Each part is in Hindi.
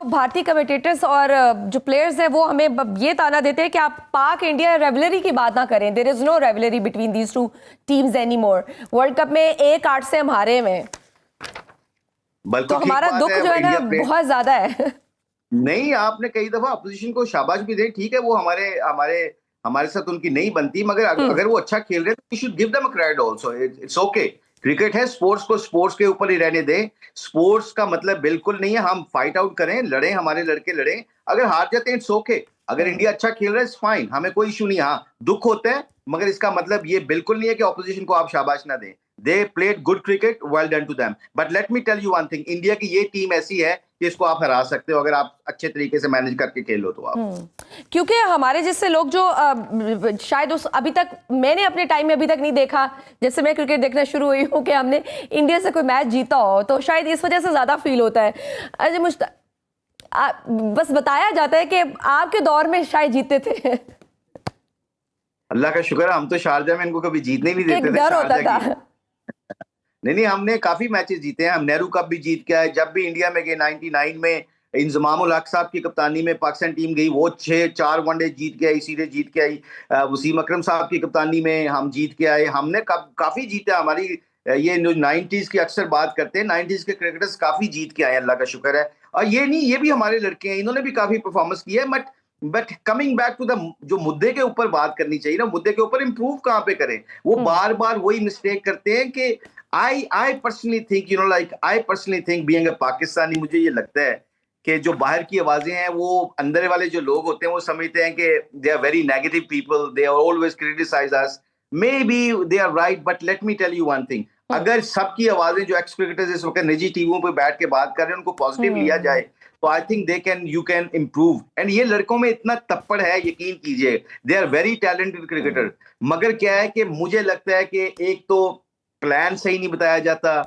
भारतीय कमेंटेटर्स और जो प्लेयर्स हैं वो हमें ये ताना देते हैं कि आप पाक इंडिया रिवलरी की बात ना करें। There is no rivalry between these two teams any more. World cup में 1-8 से हम हारे हुए हैं, तो हमारा दुख जो है ना बहुत ज्यादा है। नहीं, आपने कई दफा अपोजिशन को शाबाश भी दी, ठीक है, वो हमारे हमारे हमारे साथ उनकी नहीं बनती, मगर अगर वो अच्छा खेल रहे हैं तो we should give them a credit also. It's okay, cricket है, स्पोर्ट्स को स्पोर्ट्स के ऊपर ही रहने दें। स्पोर्ट्स का मतलब बिल्कुल नहीं है हम फाइट आउट करें, लड़ें, हमारे लड़के लड़ें, अगर हार जाते हैं इट्स ओके। अगर इंडिया अच्छा खेल रहा है इट्स फाइन, हमें कोई इशू नहीं। हाँ, दुख होता है, मगर इसका मतलब ये बिल्कुल नहीं है कि ऑपोजिशन को आप शाबाश ना दें। They played good cricket, well done to them, but let me tell you one thing, India की ये टीम ऐसी है कि इसको आप हरा सकते हो अगर आप अच्छे तरीके से मैनेज करके खेलो तो आप। क्योंकि हमारे जैसे लोग जो शायद उस अभी तक मैंने अपने टाइम में अभी तक नहीं देखा, जैसे मैं क्रिकेट देखना शुरू हुई हूँ, कि हमने इंडिया से कोई मैच जीता हो, तो शायद इस वजह से ज्यादा फील होता है। अजय बस बताया जाता है कि आपके दौर में शायद जीते थे। अल्लाह का शुक्र है, हम तो शारजा में इनको कभी जीतने नहीं देते थे। डर होता था। नहीं, हमने काफी मैचेस जीते हैं, हम नेहरू कप भी जीत के आए, जब भी इंडिया में गए 99 में इंजमाम उल हक साहब की कप्तानी में पाकिस्तान टीम गई, वो 6-4 वनडे जीत के आई, सीरीज जीत के आई। वसीम अकरम साहब की कप्तानी में हम जीत के आए, हमने काफी जीता। हमारी ये जो 90s की अक्सर बात करते हैं, 90s के क्रिकेटर्स काफी जीत के आए, अल्लाह का शुक्र है। और ये नहीं, ये भी हमारे लड़के हैं, इन्होंने भी काफी परफॉर्मेंस की है। But coming back to the जो मुद्दे के ऊपर बात करनी चाहिए ना, मुद्दे के ऊपर इंप्रूव कहाँ पे करें। वो बार बार वही मिस्टेक करते हैं कि I personally think, I personally think being a Pakistani, मुझे ये लगता है कि जो बाहर की आवाजें हैं, वो अंदर वाले जो लोग होते हैं वो समझते हैं कि they are very negative people, they are always criticize us, maybe they are right, but let me tell you one thing, अगर सबकी आवाजें जो एक्स क्रिकेटर्स इस वक्त निजी टीमों पे बैठ के बात कर रहे हैं उनको पॉजिटिव लिया जाए तो I think you can improve. And ये लड़कों में इतना तप्पड़ है, यकीन कीजिए, they are very talented cricketer. मगर क्या है कि मुझे लगता है कि एक तो प्लान सही नहीं बताया जाता,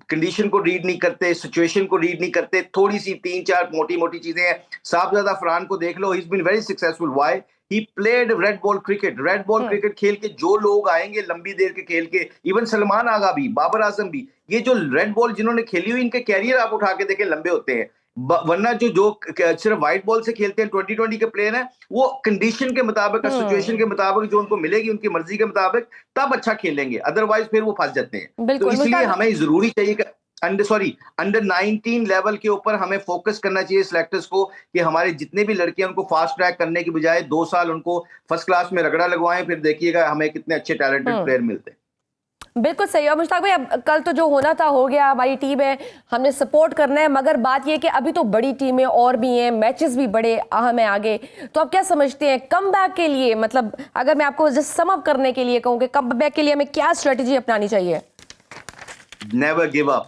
कंडीशन को रीड नहीं करते, सिचुएशन को रीड नहीं करते, थोड़ी सी 3-4 मोटी मोटी चीजें हैं। साहबजादा फरहान को देख लो, he is been very successful. Why? He played red ball cricket. Red ball cricket खेल के जो लोग आएंगे लंबी देर के खेल के, इवन सलमान आगा भी, बाबर आजम भी, ये जो रेड बॉल जिन्होंने खेली हुई, इनके कैरियर आप उठा के देखें लंबे होते हैं। वरना जो जो सिर्फ व्हाइट बॉल से खेलते हैं 2020 के प्लेयर हैं, वो कंडीशन के मुताबिक, सिचुएशन के मुताबिक जो उनको मिलेगी, उनकी मर्जी के मुताबिक, तब अच्छा खेलेंगे, अदरवाइज फिर वो फंस जाते हैं। तो इसलिए हमें जरूरी चाहिए कि अंडर 19 लेवल के ऊपर हमें फोकस करना चाहिए सिलेक्टर्स को, कि हमारे जितने भी लड़के हैं उनको फास्ट ट्रैक करने की बजाय 2 साल उनको फर्स्ट क्लास में रगड़ा लगवाएं, फिर देखिएगा हमें कितने अच्छे टैलेंटेड प्लेयर मिलते हैं। बिल्कुल सही। और मुश्ताक भाई, अब कल तो जो होना था हो गया, हमारी टीम है, हमने सपोर्ट करना है, मगर बात यह कि अभी तो बड़ी टीमें और भी हैं, मैचेस भी बड़े अहम हैं आगे। तो आप क्या समझते हैं कम बैक के लिए, मतलब अगर मैं आपको जस्ट सम अप करने के लिए कहूँ कि कम बैक के लिए हमें क्या स्ट्रेटेजी अपनानी चाहिए? Never give up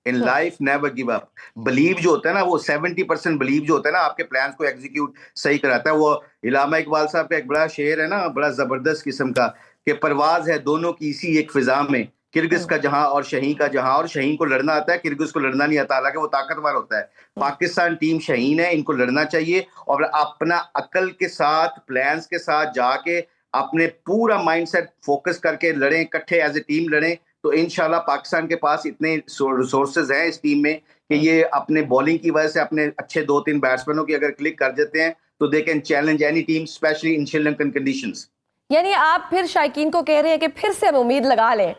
in life, never give up. Believe जो होता है ना, वो 70% बिलीव जो होता है ना, आपके प्लान्स को एग्जीक्यूट सही कराता है। वो इलामा इकबाल साहब का एक बड़ा शेर है ना, बड़ा जबरदस्त किस्म का, कि परवाज है दोनों की इसी एक फिजा में, किर्गिज का जहां और शहीन का जहां। और शहीन को लड़ना आता है, किर्गिज को लड़ना नहीं आता, हालांकि वो ताकतवर होता है। पाकिस्तान टीम शहीन है, इनको लड़ना चाहिए और अपना अकल के साथ, प्लान्स के साथ जाके अपने पूरा माइंडसेट फोकस करके लड़ें, इकट्ठे एज ए टीम लड़ें। तो इंशाल्लाह पाकिस्तान के पास इतने रिसोर्सेज हैं इस टीम में कि ये अपने बॉलिंग की वजह से अपने अच्छे 2-3 बैट्समैनों की अगर क्लिक कर देते हैं तो they can challenge any team, specially in Sri Lankan conditions. यानी आप फिर शायकीन को कह रहे हैं कि फिर से हम उम्मीद लगा लें?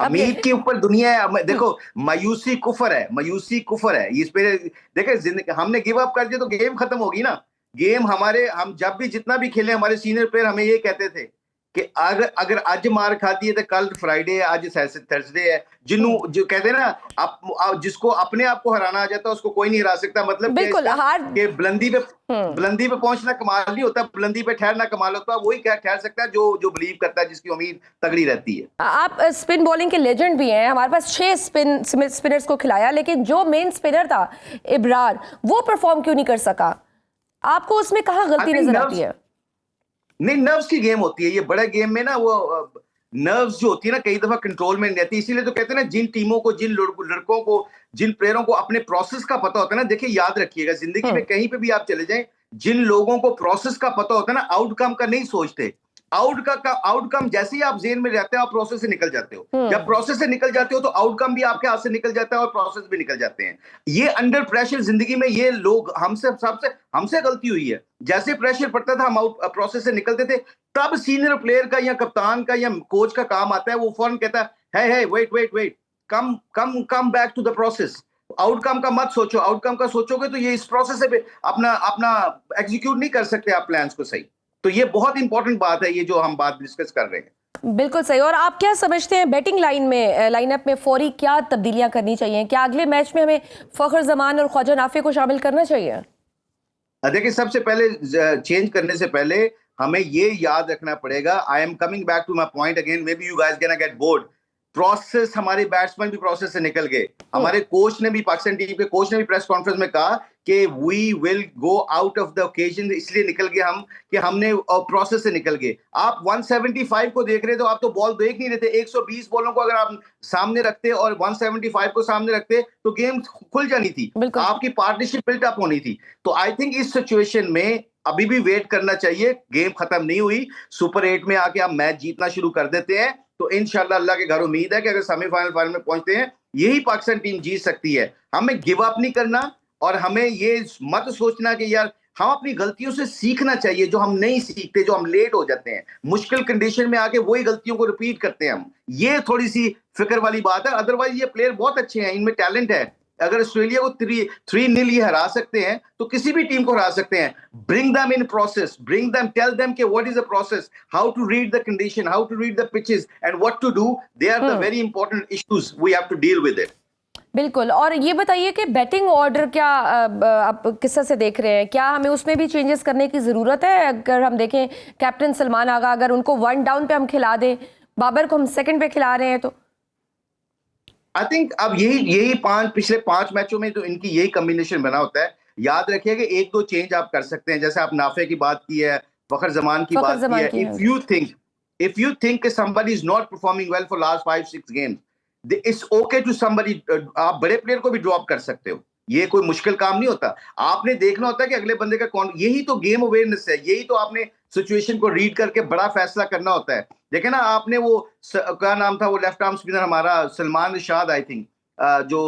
उम्मीद के ऊपर दुनिया है। देखो, मायूसी कुफर है, मायूसी कुफर है इस पे। देखे, हमने गिव अप कर दिया तो गेम खत्म होगी ना। गेम हम जब भी जितना भी खेले, हमारे सीनियर प्लेयर हमें ये कहते थे कि अगर आज मार खाती है तो कल फ्राइडे है, आज थर्सडे है। जिन्हों जो कहते हैं ना, जिसको अपने आप को हराना आ जाता है उसको कोई नहीं हरा सकता। मतलब बिल्कुल कि बुलंदी पे पहुंचना कमाल नहीं होता, बुलंदी पे ठहरना कमाल होता है। वही ठहर सकता है जो बिलीव करता है, जिसकी उम्मीद तगड़ी रहती है। आप स्पिन बॉलिंग के लेजेंड भी हैं, हमारे पास 6 स्पिनर्स को खिलाया, लेकिन जो मेन स्पिनर था इब्रार, वो परफॉर्म क्यों नहीं कर सका? आपको उसमें कहाँ गलती नजर आती है? नहीं, नर्व्स की गेम होती है ये। बड़ा गेम में ना वो नर्व्स जो होती है ना, कई दफा कंट्रोल में नहीं रहती। इसीलिए तो कहते हैं ना, जिन टीमों को, जिन लड़कों को, जिन प्लेयरों को अपने प्रोसेस का पता होता है ना, देखिए याद रखिएगा, जिंदगी में कहीं पे भी आप चले जाएं, जिन लोगों को प्रोसेस का पता होता है ना, आउटकम का नहीं सोचते, आउटकम जैसे ही आप जेन में रहते हो आप प्रोसेस से निकल जाते हो। जब प्रोसेस से निकल जाते हो तो आउटकम भी आपके हाथ से निकल जाता है और प्रोसेस भी निकल जाते हैं। ये अंडर प्रेशर जिंदगी में ये लोग हमसे गलती हुई है। जैसे प्रेशर पड़ता था हम आउट प्रोसेस से निकलते थे, तब सीनियर प्लेयर का या कप्तान का या कोच का काम आता है, वो फौरन कहता है wait come back to the process. Outcome का मत सोचो, आउटकम का सोचोगे तो ये इस प्रोसेस से अपना अपना एग्जीक्यूट नहीं कर सकते आप प्लान्स को सही। तो ये बहुत इंपॉर्टेंट बात है, ये जो हम बात डिस्कस कर रहे हैं। बिल्कुल सही। और आप क्या समझते हैं बैटिंग लाइनअप में फौरी क्या तब्दीलियां करनी चाहिए? क्या अगले मैच में हमें फखर जमान और ख्वाजा नाफी को शामिल करना चाहिए? देखिए, सबसे पहले चेंज करने से पहले हमें ये याद रखना पड़ेगा, I am coming back to my point again, maybe you guys gonna get bored. Process, हमारे बैट्समैन भी प्रोसेस से निकल गए। हमारे कोच ने भी, पाकिस्तान टीम के कोच ने भी प्रेस कॉन्फ्रेंस में कहा कि we will go out of the occasion, इसलिए निकल गए हम कि हमने प्रोसेस से निकल गए। आप 175 को देख रहे, तो आप तो बॉल देख नहीं रहे थे। 120 बॉलों को अगर आप सामने रखते और 175 को सामने रखते तो गेम खुल जानी थी, आपकी पार्टनरशिप बिल्टअप होनी थी। तो आई थिंक इस सिचुएशन में अभी भी वेट करना चाहिए, गेम खत्म नहीं हुई। सुपर 8 में आके हम मैच जीतना शुरू कर देते हैं तो इंशाल्लाह अल्लाह के घर उम्मीद है कि अगर सेमीफाइनल फाइनल में पहुंचते हैं, यही पाकिस्तान टीम जीत सकती है। हमें गिव अप नहीं करना और हमें ये मत सोचना कि यार हम अपनी गलतियों से सीखना चाहिए, जो हम नहीं सीखते, जो हम लेट हो जाते हैं, मुश्किल कंडीशन में आके वही गलतियों को रिपीट करते हैं हम। ये थोड़ी सी फिक्र वाली बात है। अदरवाइज ये प्लेयर बहुत अच्छे हैं, इनमें टैलेंट है। अगर ऑस्ट्रेलिया को 3-0 ये हरा सकते हैं तो किसी भी टीम को हरा सकते हैं। Bring them in process, bring them, tell them कि what is the process, how to read the condition, how to read the pitches and what to do. They are the very important issues we have to deal with it. बिल्कुल। और ये बताइए कि बैटिंग ऑर्डर क्या आप किस तरह से देख रहे हैं? क्या हमें उसमें भी चेंजेस करने की ज़रूरत है? अगर हम देखें कैप्टन सलमान आगा, अगर उनको 1 डाउन पे हम खिला दें, बाबर को हम सेकंड पे खिला रहे हैं, तो आई थिंक अब यही पिछले 5 मैचों में तो इनकी यही कॉम्बिनेशन बना होता है। याद रखिए कि 1-2 चेंज आप कर सकते हैं, जैसे आप नाफे की बात की है, फखर जमान की बात की है। इफ यू थिंक कि somebody is not performing well for last 5-6 games, it's okay to somebody, आप बड़े प्लेयर को भी ड्रॉप कर सकते हो, ये कोई मुश्किल काम नहीं होता। आपने देखना होता है कि अगले बंदे का कौन, यही तो गेम अवेयरनेस है, यही तो आपने सिचुएशन को रीड करके बड़ा फैसला करना होता है। देखे ना आपने वो क्या नाम था वो लेफ्ट आर्म स्पिनर हमारा सलमान रशाद, आई थिंक, जो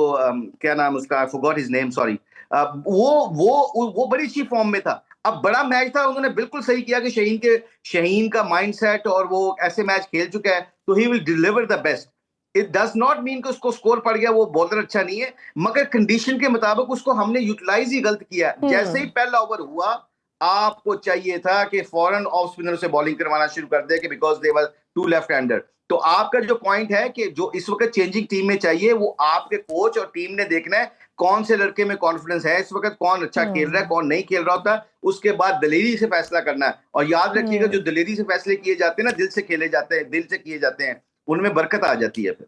क्या नाम उसका, I forgot his name, sorry. वो बड़ी अच्छी फॉर्म में था। अब बड़ा मैच था, उन्होंने बिल्कुल सही किया कि शहीन का माइंडसेट और वो ऐसे मैच खेल चुका है तो he will deliver the best. It does not mean कि उसको स्कोर पड़ गया, वो बॉलर अच्छा नहीं है, मगर कंडीशन के मुताबिक उसको हमने यूटिलाइज ही गलत किया। जैसे ही पहला ओवर हुआ, आपको चाहिए था कि फौरन ऑफ स्पिनर से बॉलिंग करवाना शुरू कर दे, कि because they were 2 left hander. तो आपका जो पॉइंट है कि जो इस वक्त चेंजिंग टीम में चाहिए, वो आपके कोच और टीम ने देखना है कौन से लड़के में कॉन्फिडेंस है इस वक्त, कौन अच्छा खेल रहा है, कौन नहीं खेल रहा होता। उसके बाद दलेरी से फैसला करना है। और याद रखिएगा, जो दलेरी से फैसले किए जाते हैं ना, दिल से खेले जाते हैं, दिल से किए जाते हैं, उनमें बरकत आ जाती है फिर।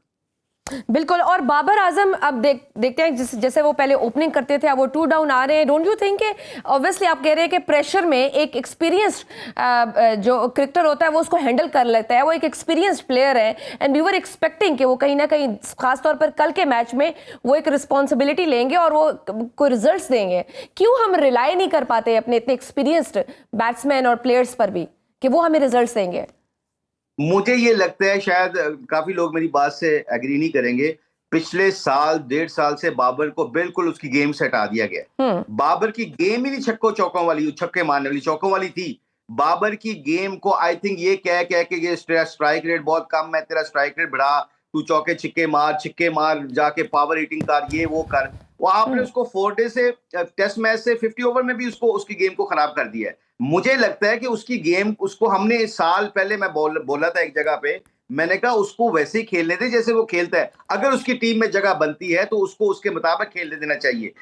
बिल्कुल। और बाबर आजम अब देखते हैं जैसे वो पहले ओपनिंग करते थे, अब वो 2 डाउन आ रहे हैं। डोंट यू थिंक कि ऑब्वियसली आप कह रहे हैं कि प्रेशर में एक एक्सपीरियंस्ड जो क्रिकेटर होता है वो उसको हैंडल कर लेता है, वो एक एक्सपीरियंस्ड प्लेयर है, एंड वी वर एक्सपेक्टिंग कि वो कहीं ना कहीं खासतौर पर कल के मैच में वो एक रिस्पॉन्सिबिलिटी लेंगे और वो कोई रिजल्ट्स देंगे। क्यों हम रिलाई नहीं कर पाते अपने इतने एक्सपीरियंस्ड बैट्समैन और प्लेयर्स पर भी कि वो हमें रिजल्ट्स देंगे? मुझे ये लगता है, शायद काफी लोग मेरी बात से एग्री नहीं करेंगे, पिछले साल 1.5 साल से बाबर को बिल्कुल उसकी गेम से हटा दिया गया। बाबर की गेम ही नहीं छक्कों चौकों वाली, छक्के मारने वाली, चौकों वाली थी। बाबर की गेम को आई थिंक ये कह के ये स्ट्राइक रेट बहुत कम है, तेरा स्ट्राइक रेट बढ़ा, तू चौके छिक्के मार, जाके पावर हिटिंग कर, ये वो कर। वो आपने उसको 4 डे से टेस्ट मैच से 50 ओवर में भी उसकी गेम को खराब कर दिया है। मुझे लगता है कि उसकी गेम, उसको हमने साल पहले मैं बोला था एक जगह पे, मैंने कहा उसको वैसे ही खेलने दे जैसे वो खेलता है। अगर उसकी टीम में जगह बनती है तो उसको उसके मुताबिक खेलने देना चाहिए।